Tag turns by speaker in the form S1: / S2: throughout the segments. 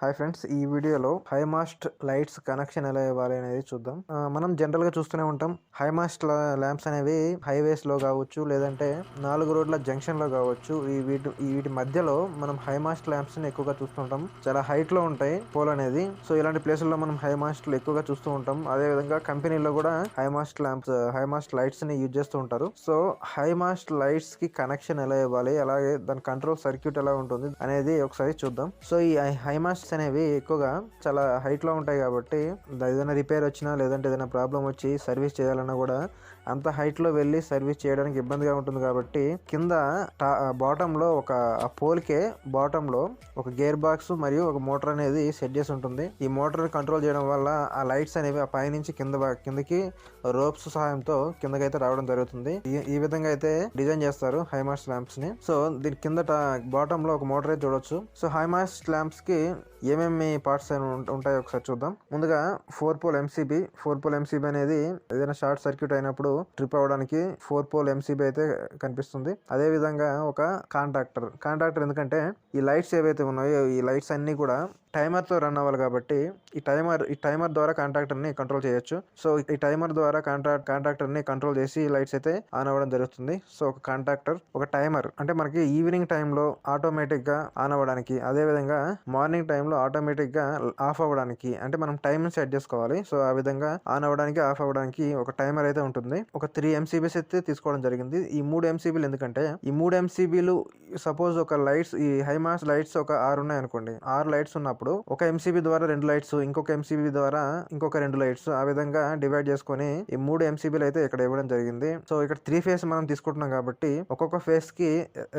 S1: Hi friends, ఈ వీడియోలో high mast lights connection ఎలా ఇవ్వాలి అనేది చూద్దాం. మనం జనరల్ గా చూస్తూనే ఉంటాం. హై మాస్ట్ ల్యాంప్స్ అనేవి హైవేస్ లో కావచ్చు, లేదంటే 4 రోడ్ల జంక్షన్ లో కావచ్చు, వీటి మధ్యలో మనం హై మాస్ట్ ల్యాంప్స్ ని ఎక్కువగా చూస్తుంటాం. చాలా హైట్ లో ఉంటాయి పోల్ అనేది. సో ఇలాంటి ప్లేసుల్లో మనం హై మాస్ట్ ఎక్కువగా చూస్తూ ఉంటాం. అదే విధంగా కంపెనీలో కూడా high mast lamps, high mast lights ని యూజ్ చేస్తూ ఉంటారు. సో హై మాస్ట్ లైట్స్ కి కనెక్షన్ ఎలా ఇవ్వాలి, అలాగే దాని కంట్రోల్ సర్క్యూట్ ఎలా ఉంటుంది అనేది ఒకసారి చూద్దాం. సో ఈ హై మాస్ట్ అనేవి ఎక్కువగా చాలా హైట్ లో ఉంటాయి కాబట్టి ఏదైనా రిపేర్ వచ్చినా, లేదంటే ఏదైనా ప్రాబ్లం వచ్చి సర్వీస్ చేయాలన్నా కూడా అంత హైట్ లో వెళ్ళి సర్వీస్ చేయడానికి ఇబ్బందిగా ఉంటుంది. కాబట్టి కింద బాటమ్ లో ఒక పోల్ కే బాటమ్ లో ఒక గేర్ బాక్స్ మరియు ఒక మోటార్ అనేది సెట్ చేసి ఉంటుంది. ఈ మోటార్ కంట్రోల్ చేయడం వల్ల ఆ లైట్స్ అనేవి ఆ పై నుంచి కిందకి రోప్స్ సహాయంతో కిందకైతే రావడం జరుగుతుంది. ఈ విధంగా అయితే డిజైన్ చేస్తారు హై మాస్ట్ ల్యాంప్స్ ని. సో దీని కింద బాటమ్ లో ఒక మోటార్ అయితే చూడొచ్చు. సో హై మాస్ట్ ల్యాంప్స్ కి ఏమేమి పార్ట్స్ ఉంటాయో ఒకసారి చూద్దాం. ముందుగా 4 పోల్ ఎంసీబీ అనేది ఏదైనా షార్ట్ సర్క్యూట్ అయినప్పుడు ట్రిప్ అవడానికి 4 పోల్ ఎంసీబీ అయితే కనిపిస్తుంది. అదే విధంగా ఒక కాంటాక్టర్ ఎందుకంటే ఈ లైట్స్ ఏవైతే ఉన్నాయో ఈ లైట్స్ అన్ని కూడా టైమర్ తో రన్ అవ్వాలి కాబట్టి ఈ టైమర్ ద్వారా కాంట్రాక్టర్ ని కంట్రోల్ చేయొచ్చు. సో ఈ టైమర్ ద్వారా కాంట్రాక్టర్ ని కంట్రోల్ చేసి లైట్స్ అయితే ఆన్ అవ్వడం జరుగుతుంది. సో ఒక కాంట్రాక్టర్, ఒక టైమర్ అంటే మనకి ఈవినింగ్ టైంలో ఆటోమేటిక్ గా ఆన్ అవ్వడానికి, అదే విధంగా మార్నింగ్ టైంలో ఆటోమేటిక్ గా ఆఫ్ అవ్వడానికి, అంటే మనం టైం సెట్ చేసుకోవాలి. సో ఆ విధంగా ఆన్ అవ్వడానికి, ఆఫ్ అవ్వడానికి ఒక టైమర్ అయితే ఉంటుంది. ఒక 3 ఎంసీబీస్ అయితే తీసుకోవడం జరిగింది. ఈ 3 ఎంసీబీలు ఎందుకంటే ఈ 3 ఎంసీబీలు సపోజ్ ఒక లైట్స్, ఈ హైమాస్ లైట్స్ ఒక 6 ఉన్నాయి అనుకోండి. 6 లైట్స్ ఉన్నప్పుడు ఒక ఎంసీబీ ద్వారా 2 లైట్స్, ఇంకొక ఎంసీబీ ద్వారా ఇంకొక 2 లైట్స్, ఆ విధంగా డివైడ్ చేసుకుని ఈ 3 ఎంసీబీలు అయితే ఇక్కడ ఇవ్వడం జరిగింది. సో ఇక్కడ 3 ఫేస్ మనం తీసుకుంటున్నాం కాబట్టి ఒక్కొక్క ఫేస్ కి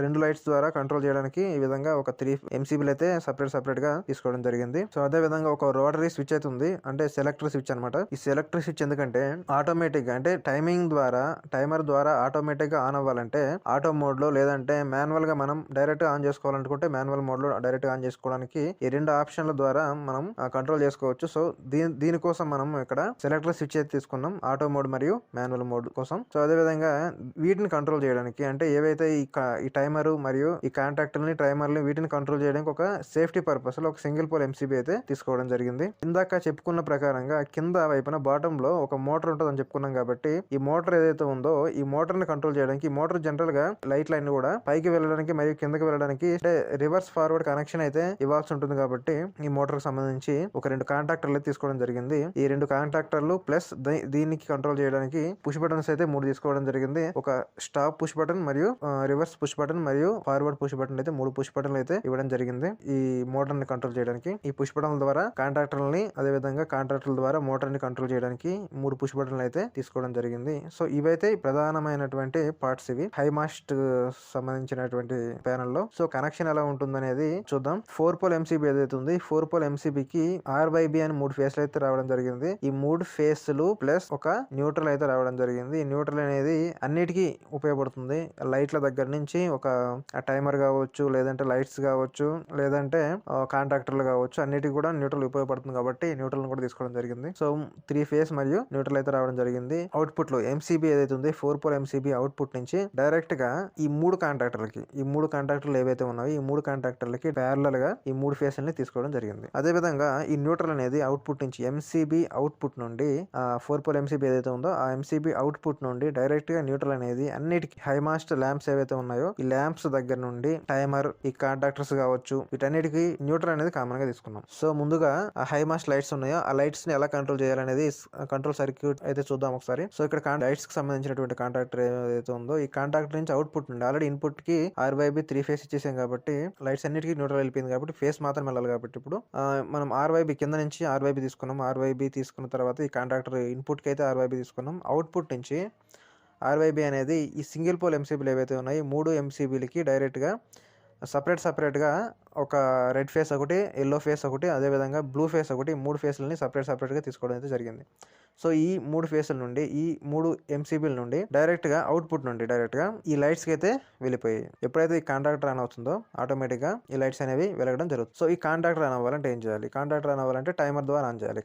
S1: 2 లైట్స్ ద్వారా కంట్రోల్ చేయడానికి ఈ విధంగా ఒక 3 ఎంసీబీలు అయితే సపరేట్ గా తీసుకోవడం జరిగింది. సో అదే విధంగా ఒక రోటరీ స్విచ్ అయితే ఉంది, అంటే సెలెక్టర్ స్విచ్ అనమాట. ఈ సెలెక్టర్ స్విచ్ ఎందుకంటే ఆటోమేటిక్ గా, అంటే టైమర్ ద్వారా ఆటోమేటిక్ గా ఆన్ అవ్వాలంటే ఆటో మోడ్ లో, లేదంటే మాన్యువల్ గా మనం డైరెక్ట్ గా ఆన్ చేసుకోవాలనుకుంటే మాన్యువల్ మోడ్ లో డైరెక్ట్ గా ఆన్ చేసుకోవడానికి ఈ 2 ఆప్షన్ల ద్వారా మనం కంట్రోల్ చేసుకోవచ్చు. సో దీనికోసం మనం ఇక్కడ సెలెక్టర్ స్విచ్ అయితే తీసుకున్నాం, ఆటో మోడ్ మరియు మాన్యువల్ మోడ్ కోసం. సో అదే విధంగా వీటిని కంట్రోల్ చేయడానికి, అంటే ఏవైతే ఈ టైమర్ మరియు ఈ కాంటాక్టర్ ని, టైమర్ని, వీటిని కంట్రోల్ చేయడానికి ఒక సేఫ్టీ పర్పస్ లో ఒక సింగిల్ పోల్ ఎంసీబీ అయితే తీసుకోవడం జరిగింది. ఇందాక చెప్పుకున్న ప్రకారంగా కింద వైపున బాటమ్ లో ఒక మోటార్ ఉంటుంది అని చెప్పుకున్నాం కాబట్టి ఈ మోటార్ ఏదైతే ఉందో ఈ మోటార్ ని కంట్రోల్ చేయడానికి, ఈ మోటార్ జనరల్ గా లైట్ లైన్ కూడా పైకి వెళ్ళడానికి మరియు కిందకి వెళ్ళడానికి అంటే రివర్స్ ఫార్వర్డ్ కనెక్షన్ అయితే ఇవ్వాల్సి ఉంటుంది. కాబట్టి ఈ మోటార్ కి సంబంధించి ఒక 2 కాంటాక్టర్లు తీసుకోవడం జరిగింది. ఈ 2 కాంటాక్టర్లు ప్లస్ దీనికి కంట్రోల్ చేయడానికి పుష్ బటన్స్ అయితే 3 తీసుకోవడం జరిగింది. ఒక స్టాప్ పుష్ బటన్ మరియు రివర్స్ పుష్ బటన్ మరియు ఫార్వర్డ్ పుష్ బటన్ అయితే 3 పుష్ బటన్లు అయితే ఇవ్వడం జరిగింది. ఈ మోటార్ ని కంట్రోల్ చేయడానికి ఈ పుష్ బటన్ల ద్వారా కాంట్రాక్టర్లని, అదే విధంగా కాంట్రాక్టర్ల ద్వారా మోటార్ ని కంట్రోల్ చేయడానికి 3 పుష్ బటన్లు అయితే తీసుకోవడం జరిగింది. సో ఇవైతే ప్రధానమైనటువంటి పార్ట్స్, ఇవి హై మాస్ట్ సంబంధించినటువంటి ప్యానెల్ లో. సో కనెక్షన్ ఎలా ఉంటుంది అనేది చూద్దాం. 4 పోల్ ఎంసీబీ ఏదైతే ఉంది, 4 పోల్ ఎంసీబీకి RYB అని 3 ఫేస్లు అయితే రావడం జరిగింది. ఈ 3 ఫేస్లు ప్లస్ ఒక న్యూట్రల్ అయితే రావడం జరిగింది. ఈ న్యూట్రల్ అనేది అన్నిటికీ ఉపయోగపడుతుంది. లైట్ల దగ్గర నుంచి ఒక టైమర్ కావచ్చు, లేదంటే లైట్స్ కావచ్చు, లేదంటే కాంట్రాక్టర్లు కావచ్చు, అన్నిటికీ కూడా న్యూట్రల్ ఉపయోగపడుతుంది కాబట్టి న్యూట్రల్ కూడా తీసుకోవడం జరిగింది. సో 3 ఫేస్ మరియు న్యూట్రల్ అయితే రావడం జరిగింది. అవుట్పుట్ లో ఎంసీబీ ఏదైతే ఉంది, 4 పోల్ ఎంసీబీ అవుట్పుట్ నుంచి డైరెక్ట్ గా ఈ 3 కాంట్రాక్టర్లు ఏవైతే ఉన్నాయో ఈ 3 కాంట్రాక్టర్లకి ప్యారలల్ గా ఈ 3 ఫేస్లని తీసుకోవడం జరిగింది. అదే విధంగా ఈ న్యూట్రల్ అనేది అవుట్పుట్ నుంచి, ఎంసీబీ అవుట్పుట్ నుండి 4 పోల్ ఎంసీబీ ఏదైతే ఉందో ఆ ఎంసీబీ అవుట్పుట్ నుండి డైరెక్ట్ గా న్యూట్రల్ అనేది అన్నిటికీ హై మాస్ట్ ల్యాంప్స్ ఏవైతే ఉన్నాయో ఈ ల్యాంప్స్ దగ్గర నుండి టైమర్, ఈ కాంట్రాక్టర్స్ కావచ్చు, వీటన్నిటికీ న్యూట్రల్ అనేది కామన్ గా తీసుకున్నాం. సో ముందుగా ఆ హై మాస్ట్ లైట్స్ ఉన్నాయో ఆ లైట్స్ ని ఎలా కంట్రోల్ చేయాలనేది కంట్రోల్ సర్క్యూట్ అయితే చూద్దాం ఒకసారి. సో ఇక్కడ లైట్స్ కి సంబంధించినటువంటి కాంట్రాక్టర్ ఏదైతే ఉందో ఈ కాంట్రాక్టర్ నుంచి అవుట్పుట్ నుండి ఆల్రెడీ ఇన్పుట్ కి RYB 3 ఫేస్ ఇచ్చేసాం కాబట్టి లైట్స్ అన్నిటికీ న్యూట్రల్ వెళ్ళిపోయింది కాబట్టి ఫేస్ మాత్రం వెళ్ళాలి. కాబట్టి ఇప్పుడు మనం RYB కింద నుంచి RYB తీసుకున్నాం. RYB తీసుకున్న తర్వాత ఈ కాంట్రాక్టర్ ఇన్పుట్ కి అయితే RYB తీసుకున్నాం. అవుట్పుట్ నుంచి RYB అనేది ఈ సింగిల్ పోల్ ఎంసీబీలు ఏవైతే ఉన్నాయి 3 ఎంసీబీలకి డైరెక్ట్ గా సపరేట్ గా ఒక రెడ్ ఫేస్ ఒకటి, ఎల్లో ఫేస్ ఒకటి, అదే విధంగా బ్లూ ఫేస్ ఒకటి, 3 ఫేస్లని సపరేట్ గా తీసుకోవడం అయితే జరిగింది. సో ఈ 3 ఫేసుల నుండి, ఈ 3 ఎంసీబీల నుండి డైరెక్ట్ గా అవుట్పుట్ నుండి డైరెక్ట్ గా ఈ లైట్స్ కి అయితే వెళ్ళిపోయాయి. ఎప్పుడైతే ఈ కాంట్రాక్టర్ ఆన్ అవుతుందో ఆటోమేటిక్ గా ఈ లైట్స్ అనేవి వెలగడం జరుగుతుంది. సో ఈ కాంట్రాక్టర్ ఆన్ అవ్వాలంటే ఏం చేయాలి? కాంట్రాక్టర్ ఆన్ అవ్వాలంటే టైమర్ ద్వారా ఆన్ చేయాలి.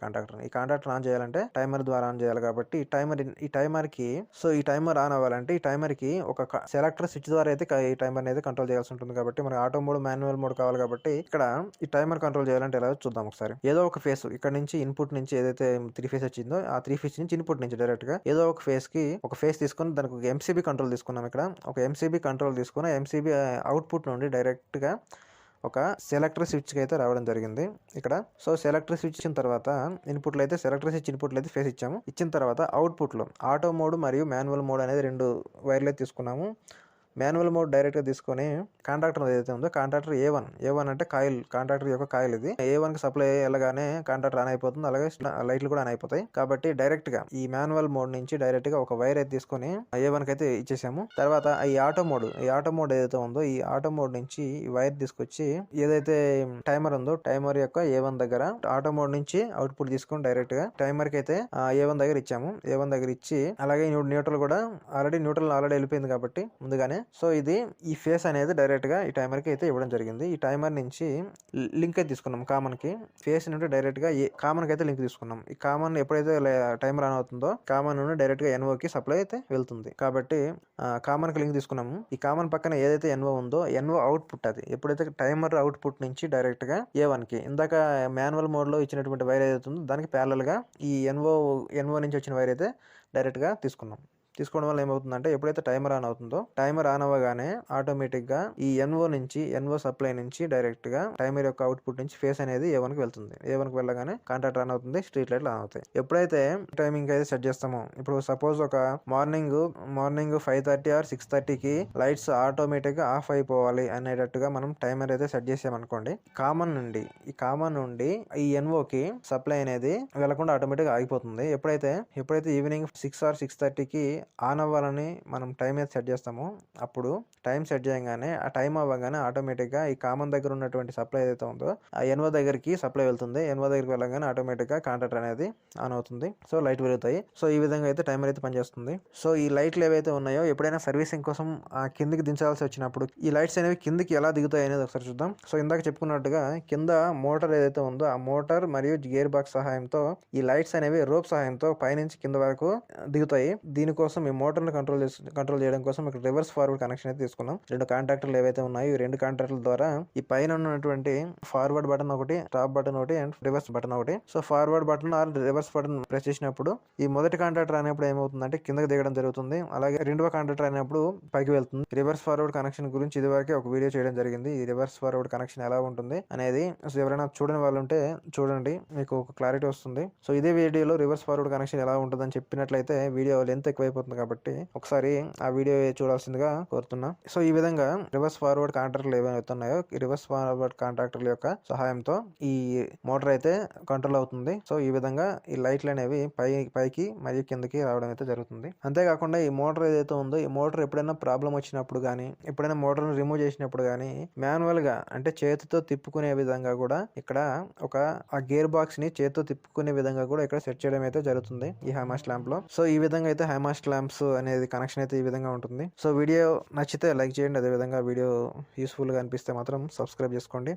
S1: ఈ కాంట్రాక్టర్ ఆన్ చేయాలంటే టైమర్ ద్వారా ఆన్ చేయాలి. కాబట్టి ఈ టైమర్ కి, సో ఈ టైమర్ ఆన్ అవ్వాలంటే ఈ టైమర్ కి ఒక సెలెక్టర్ స్విచ్ ద్వారా అయితే ఈ టైమర్ అనేది కంట్రోల్ చేయాల్సి ఉంటుంది. కాబట్టి మనకి ఆటో మోడ్, మాన్యువల్ మోడ్ కావాలి కాబట్టి ఇక్కడ ఈ టైమర్ కంట్రోల్ చేయాలంటే ఎలా చూద్దాం ఒకసారి. ఏదో ఒక ఫేస్ ఇక్కడ నుంచి ఇన్పుట్ నుంచి ఏదైతే 3 ఫేస్ వచ్చిందో ఆ 3 ఫేస్ నుంచి ఇన్పుట్ నుంచి డైరెక్ట్ గా ఏదో ఒక ఫేస్ కి ఒక ఫేస్ తీసుకొని దానికి ఒక ఎంసీబీ కంట్రోల్ తీసుకున్నాం. ఇక్కడ ఒక ఎంసీబీ కంట్రోల్ తీసుకుని ఎంసీబీ అవుట్పుట్ నుండి డైరెక్ట్ గా ఒక సెలెక్టర్ స్విచ్కి అయితే రావడం జరిగింది ఇక్కడ. సో సెలెక్టర్ స్విచ్ ఇచ్చిన తర్వాత ఇన్పుట్లో అయితే సెలెక్టర్ స్విచ్ ఇన్పుట్లో అయితే ఫేస్ ఇచ్చాము. ఇచ్చిన తర్వాత అవుట్పుట్లో ఆటో మోడ్ మరియు మాన్యువల్ మోడ్ అనేది 2 వైర్లు అయితే తీసుకున్నాము. మాన్యువల్ మోడ్ డైరెక్ట్గా తీసుకొని కాంట్రాక్టర్ ఏదైతే ఉందో కాంట్రాక్టర్ ఏ1 అంటే కాయిల్, కాంట్రాక్టర్ యొక్క కాయిల్ ఇది. A1 కి సప్లై వెళ్ళగానే కాంట్రాక్టర్ ఆన్ అయిపోతుంది, అలాగే లైట్లు కూడా ఆన్ అయిపోతాయి. కాబట్టి డైరెక్ట్ గా ఈ మాన్యువల్ మోడ్ నుంచి డైరెక్ట్ గా ఒక వైర్ అయితే తీసుకొని A1 కి అయితే ఇచ్చేసాము. తర్వాత ఈ ఆటో మోడ్ ఏదైతే ఉందో ఈ ఆటో మోడ్ నుంచి ఈ వైర్ తీసుకొచ్చి ఏదైతే టైమర్ ఉందో టైమర్ యొక్క A1 దగ్గర ఆటో మోడ్ నుంచి అవుట్పుట్ తీసుకొని డైరెక్ట్ గా టైమర్ కి అయితే A1 దగ్గర ఇచ్చాము. A1 దగ్గర ఇచ్చి అలాగే న్యూట్రల్ కూడా న్యూట్రల్ ఆల్రెడీ వెళ్ళిపోయింది కాబట్టి ముందుగానే. సో ఇది ఈ ఫేస్ అనేది డైరెక్ట్ గా ఈ టైమర్ కి అయితే ఇవ్వడం జరిగింది. ఈ టైమర్ నుంచి లింక్ అయితే తీసుకున్నాం కామన్ కి. ఫేస్ నుండి డైరెక్ట్ గా కామన్ కి అయితే లింక్ తీసుకున్నాం. ఈ కామన్ ఎప్పుడైతే టైమర్ ఆన్ అవుతుందో కామన్ నుండి డైరెక్ట్ గా ఎన్ఓ కి సప్లై అయితే వెళ్తుంది. కాబట్టి కామన్ కి లింక్ తీసుకున్నాము. ఈ కామన్ పక్కన ఏదైతే ఎన్ఓ ఉందో ఎన్ఓ అవుట్పుట్ అది ఎప్పుడైతే టైమర్ అవుట్పుట్ నుంచి డైరెక్ట్ గా A1 కి ఇందాక మాన్యువల్ మోడ్ లో ఇచ్చినటువంటి వైర్ ఏదైతే ఉందో దానికి ప్యారలల్ గా ఈ ఎన్ఓ నుంచి వచ్చిన వైర్ అయితే డైరెక్ట్ గా తీసుకోవడం వల్ల ఏమవుతుందంటే ఎప్పుడైతే టైమర్ ఆన్ అవుతుందో టైమర్ ఆన్ అవ్వగానే ఆటోమేటిక్ గా ఈ ఎన్ఓ సప్లై నుంచి డైరెక్ట్ గా టైమర్ యొక్క అవుట్పుట్ నుంచి ఫేస్ అనేది A1 కి వెళ్తుంది. A1 కి వెళ్ళగానే కాంట్రాక్టర్ ఆన్ అవుతుంది, స్ట్రీట్ లైట్లు ఆన్ అవుతాయి. ఎప్పుడైతే టైమింగ్ అయితే సెట్ చేస్తామో ఇప్పుడు సపోజ్ ఒక మార్నింగ్ 5:30 ఆర్ 6:30కి లైట్స్ ఆటోమేటిక్ గా ఆఫ్ అయిపోవాలి అనేటట్టుగా మనం టైమర్ అయితే సెట్ చేసామనుకోండి, కామన్ నుండి ఈ ఎన్ఓకి సప్లై అనేది వెళ్లకుండా ఆటోమేటిక్ గా ఆగిపోతుంది. ఎప్పుడైతే ఈవినింగ్ 6 ఆర్ 6:30కి ఆన్ అవ్వాలని మనం టైం అయితే సెట్ చేస్తామో అప్పుడు టైం సెట్ చేయగానే ఆ టైం అవ్వగానే ఆటోమేటిక్ గా ఈ కామన్ దగ్గర ఉన్నటువంటి సప్లై ఏదైతే ఉందో ఆ ఎన్ఓ దగ్గరికి సప్లై వెళ్తుంది. ఎన్ఓ దగ్గరికి వెళ్ళగానే ఆటోమేటిక్ గా కాంట్రాక్టర్ అనేది ఆన్ అవుతుంది. So light వెలుగుతాయి. సో ఈ విధంగా అయితే టైమర్ అయితే పనిచేస్తుంది. సో ఈ లైట్లు ఏవైతే ఉన్నాయో ఎప్పుడైనా సర్వీసింగ్ కోసం కిందికి దించాల్సి వచ్చినప్పుడు ఈ లైట్స్ అనేవి కిందికి ఎలా దిగుతాయి అనేది ఒకసారి చూద్దాం. సో ఇందాక చెప్పుకున్నట్టుగా కింద మోటార్ ఏదైతే ఉందో ఆ మోటార్ మరియు గేర్ బాక్స్ సహాయంతో ఈ లైట్స్ అనేవి రోప్ సహాయంతో పైనుంచి కింద వరకు దిగుతాయి. దీనికోసం ఈ మోటార్ ని కంట్రోల్ చేయడం కోసం ఇక్కడ రివర్స్ ఫార్వర్డ్ కనెక్షన్ అయితే తీసుకున్నాం. 2 కాంటాక్టర్లు ఏవైతే ఉన్నాయో ఈ 2 కాంటాక్టర్ల ద్వారా ఈ పైన ఉన్నటువంటి ఫార్వర్డ్ బటన్ ఒకటి, టాప్ బటన్ ఒకటి అండ్ రివర్స్ బటన్ ఒకటి. So forward button or reverse button press చేసినప్పుడు ఈ మొదటి కాంటాక్టర్ అనేప్పుడు ఏమవుతుందంటే కిందకి దిగడం జరుగుతుంది. అలాగే రెండవ కాంటాక్టర్ అయినప్పుడు పైకి వెళ్తుంది. రివర్స్ ఫార్వర్డ్ కనెక్షన్ గురించి ఇదివరకే ఒక వీడియో చేయడం జరిగింది. ఈ రివర్స్ ఫార్వర్డ్ కనెక్షన్ ఎలా ఉంటుంది అనేది ఎవరైనా చూడని వాళ్ళు ఉంటే చూడండి, మీకు ఒక క్లారిటీ వస్తుంది. సో ఇదే వీడియోలో రివర్స్ ఫార్వర్డ్ కనెక్షన్ ఎలా ఉంటుందని చెప్పినట్లయితే వీడియో లెంత్ ఎక్కువైపోతుంది కాబట్టి ఒకసారి ఆ వీడియో చూడాల్సిందిగా కోరుతున్నా. సో ఈ విధంగా రివర్స్ ఫార్వర్డ్ కాంట్రాక్టర్లు ఏవైతే ఉన్నాయో ఈ రివర్స్ ఫార్వర్డ్ కాంట్రాక్టర్ల యొక్క సహాయంతో ఈ మోటార్ అయితే కంట్రోల్ అవుతుంది. సో ఈ విధంగా ఈ లైట్లు అనేవి పైకి మరియు కిందకి రావడం అయితే జరుగుతుంది. అంతేకాకుండా ఈ మోటార్ ఏదైతే ఉందో ఈ మోటార్ ఎప్పుడైనా ప్రాబ్లం వచ్చినప్పుడు కానీ ఎప్పుడైనా మోటార్ని రిమూవ్ చేసినప్పుడు కానీ మాన్యువల్ గా అంటే చేతితో తిప్పుకునే విధంగా కూడా ఇక్కడ ఆ గేర్ బాక్స్ ని చేతితో తిప్పుకునే విధంగా కూడా ఇక్కడ సెట్ చేయడం అయితే జరుగుతుంది ఈ హైమాస్ట్ ల్యాంప్ లో. సో ఈ విధంగా అయితే హైమాస్ట్ ల్యాంప్స్ అనేది కనెక్షన్ అయితే ఈ విధంగా ఉంటుంది. సో వీడియో నచ్చితే లైక్ చేయండి, అదేవిధంగా వీడియో యూస్ఫుల్ గా అనిపిస్తే మాత్రం సబ్స్క్రైబ్ చేసుకోండి.